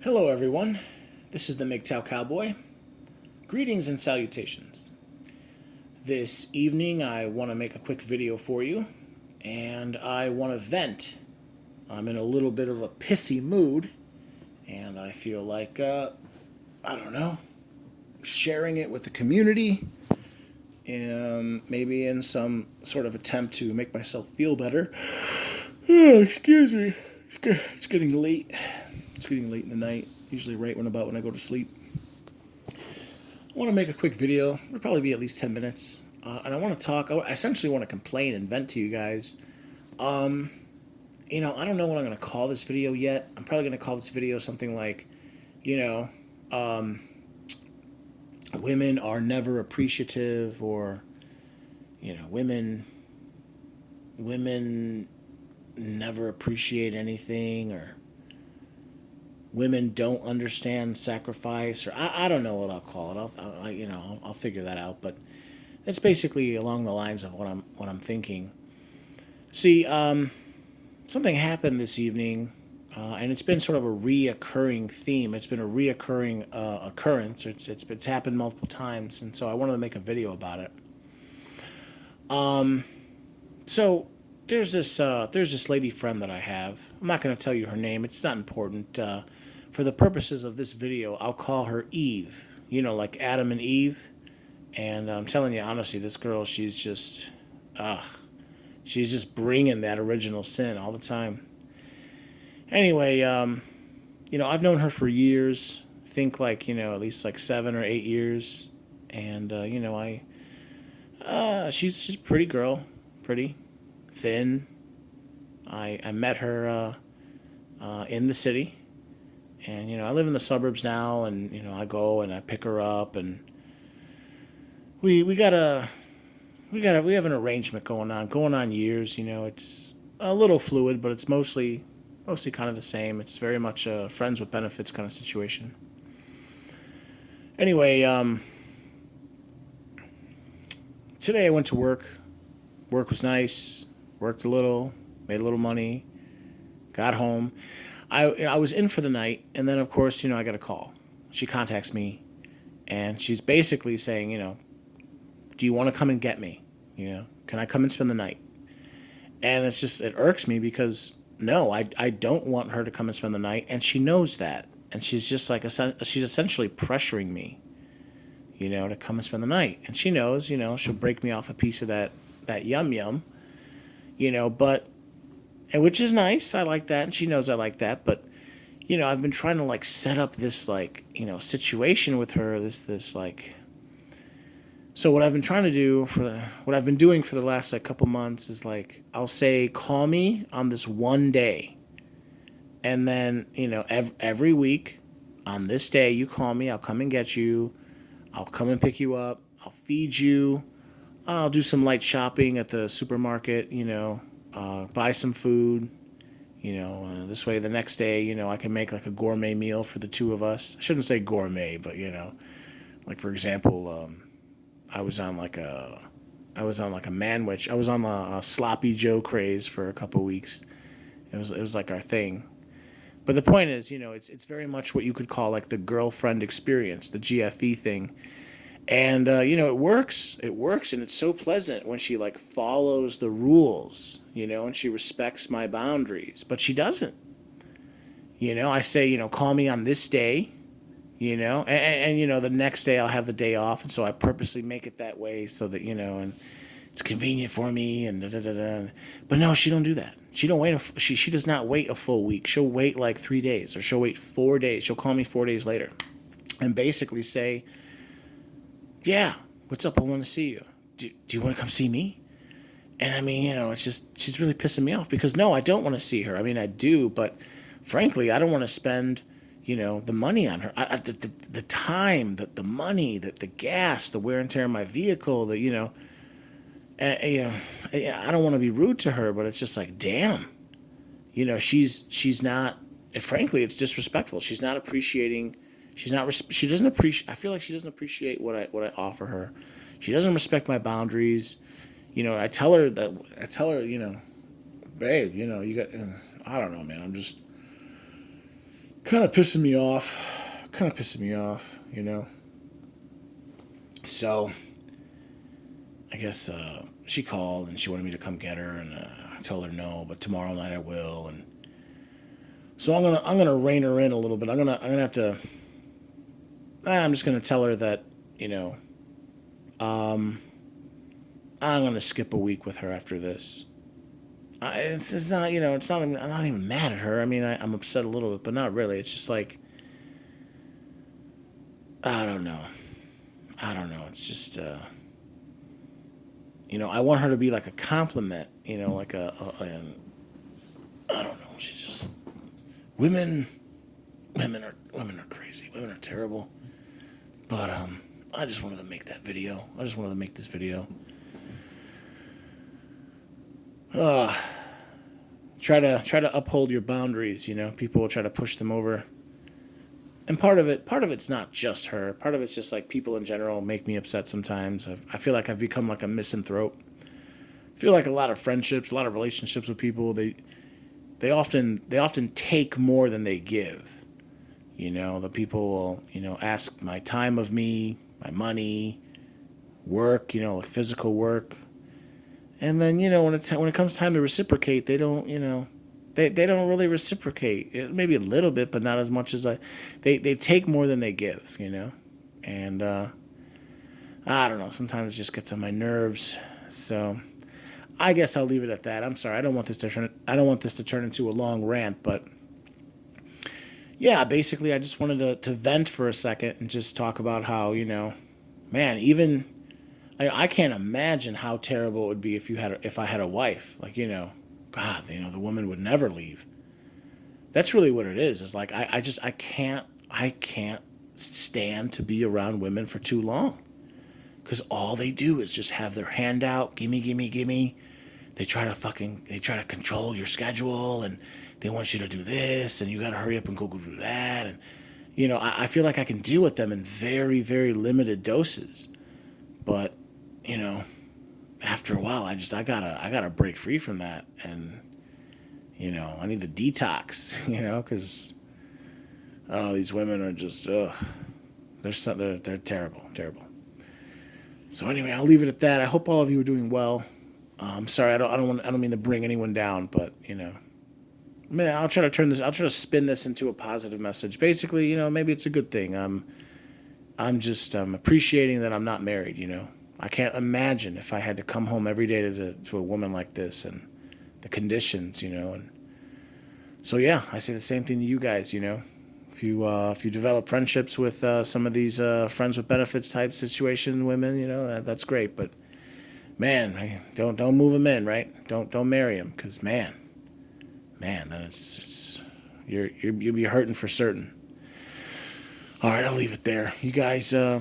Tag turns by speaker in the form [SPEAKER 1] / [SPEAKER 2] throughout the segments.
[SPEAKER 1] Hello, everyone. This is the Mgtow Cowboy. Greetings and salutations. This evening, I want to make a quick video for you, and I want to vent. I'm in a little bit of a pissy mood, and I feel like, I don't know, sharing it with the community, and maybe in some sort of attempt to make myself feel better. Oh, excuse me. It's getting late. It's getting late in the night, usually right when I go to sleep. I want to make a quick video. It'll probably be at least 10 minutes. And I want to talk, I essentially want to complain and vent to you guys. I don't know what I'm going to call this video yet. I'm probably going to call this video something like, you know, um, women are never appreciative, or, women never appreciate anything, or women don't understand sacrifice, or I don't know what I'll call it. I'll figure that out. But it's basically along the lines of what I'm thinking. See, something happened this evening, and it's been sort of a reoccurring theme. It's been a reoccurring occurrence. It's happened multiple times, and so I wanted to make a video about it. So there's this lady friend that I have. I'm not going to tell you her name. It's not important. For the purposes of this video, I'll call her Eve. Like Adam and Eve. And I'm telling you honestly, this girl, she's just bringing that original sin all the time. Anyway, I've known her for years. I think at least like 7 or 8 years. And she's a pretty girl, pretty thin. I met her in the city, and I live in the suburbs now, and I go and I pick her up, and we have an arrangement going on years. It's a little fluid, but it's mostly kind of the same. It's very much a friends with benefits kind of situation. Anyway, today I went to work. Work was nice. Worked a little, made a little money, got home. I was in for the night, and then of course I got a call. She contacts me, and she's basically saying, do you want to come and get me? Can I come and spend the night? And it irks me because no, I don't want her to come and spend the night, and she knows that, and she's just like she's essentially pressuring me, to come and spend the night, and she knows, she'll break me off a piece of that yum yum, but, and which is nice. I like that, and she knows I like that. But I've been trying to set up this situation with her. This so what I've been trying to do what I've been doing for the last couple months is I'll say, call me on this one day, and then every week on this day you call me. I'll come and get you. I'll come and pick you up. I'll feed you. I'll do some light shopping at the supermarket, buy some food, this way the next day, I can make a gourmet meal for the two of us. I shouldn't say gourmet, but, for example, I was on a manwich. I was on a sloppy Joe craze for a couple weeks. It was our thing. But the point is, it's very much what you could call the girlfriend experience, the GFE thing. And, it works. It works, and it's so pleasant when she, follows the rules, and she respects my boundaries. But she doesn't. I say, call me on this day, and the next day I'll have the day off. And so I purposely make it that way so that, and it's convenient for me, and da-da-da-da. But no, she don't do that. She don't wait. She does not wait a full week. She'll wait 3 days, or she'll wait 4 days. She'll call me 4 days later and basically say, yeah, what's up? I want to see you. Do you want to come see me? And I mean, it's just, she's really pissing me off because no, I don't want to see her. I mean, I do, but frankly, I don't want to spend, the money on her. The time, the money, the gas, the wear and tear of my vehicle, I don't want to be rude to her, but it's just damn, she's not, frankly, it's disrespectful. She's not appreciating. She doesn't appreciate. I feel like she doesn't appreciate what I offer her. She doesn't respect my boundaries. I tell her, babe, you got. I don't know, man. I'm just. kind of pissing me off. You know. So I guess she called and she wanted me to come get her, and I told her no, but tomorrow night I will. And so I'm gonna rein her in a little bit. I'm gonna have to. I'm just gonna tell her that, you know, um, I'm gonna skip a week with her after this. It's not, it's not. I'm not even mad at her. I mean, I'm upset a little bit, but not really. It's just like, I don't know. I don't know. It's just, I want her to be like a compliment. Like I don't know. She's just women. Women are crazy. Women are terrible. But I just wanted to make that video. I just wanted to make this video. Uh, try to uphold your boundaries. People will try to push them over, and part of it's not just her. Part of it's just like people in general make me upset sometimes. I feel like I've become like a misanthrope. I feel like a lot of friendships, a lot of relationships with people, they often take more than they give. The people will ask my time of me, my money, work, like physical work. And then, when it comes time to reciprocate, they don't, they don't really reciprocate. Maybe a little bit, but not as much as they take more than they give, And I don't know. Sometimes it just gets on my nerves. So I guess I'll leave it at that. I'm sorry. I don't want this to turn into a long rant, but yeah, basically I just wanted to vent for a second and just talk about how, man, even I can't imagine how terrible it would be if I had a wife. Like, God, the woman would never leave. That's really what it is. It's like I can't stand to be around women for too long. Because all they do is just have their hand out, gimme, gimme, gimme. They try to control your schedule, and they want you to do this, and you got to hurry up and go do that. And, I feel like I can deal with them in very, very limited doses. But, you know, after a while, I gotta break free from that. And, I need to detox, because, oh, these women are just, ugh. They're terrible, terrible. So anyway, I'll leave it at that. I hope all of you are doing well. Sorry, I don't mean to bring anyone down, but man, I'll try to spin this into a positive message. Basically, maybe it's a good thing. I'm just appreciating that I'm not married. I can't imagine if I had to come home every day to a woman like this and the conditions. And so yeah, I say the same thing to you guys. If you develop friendships with some of these friends with benefits type situation women, that's great. But man, don't move them in, right? Don't marry them, because man, then it's you'll be hurting for certain. All right, I'll leave it there. You guys, I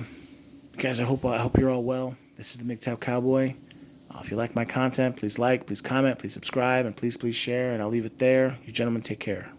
[SPEAKER 1] hope you're all well. This is the Mgtow Cowboy. If you like my content, please like, please comment, please subscribe, and please share. And I'll leave it there. You gentlemen, take care.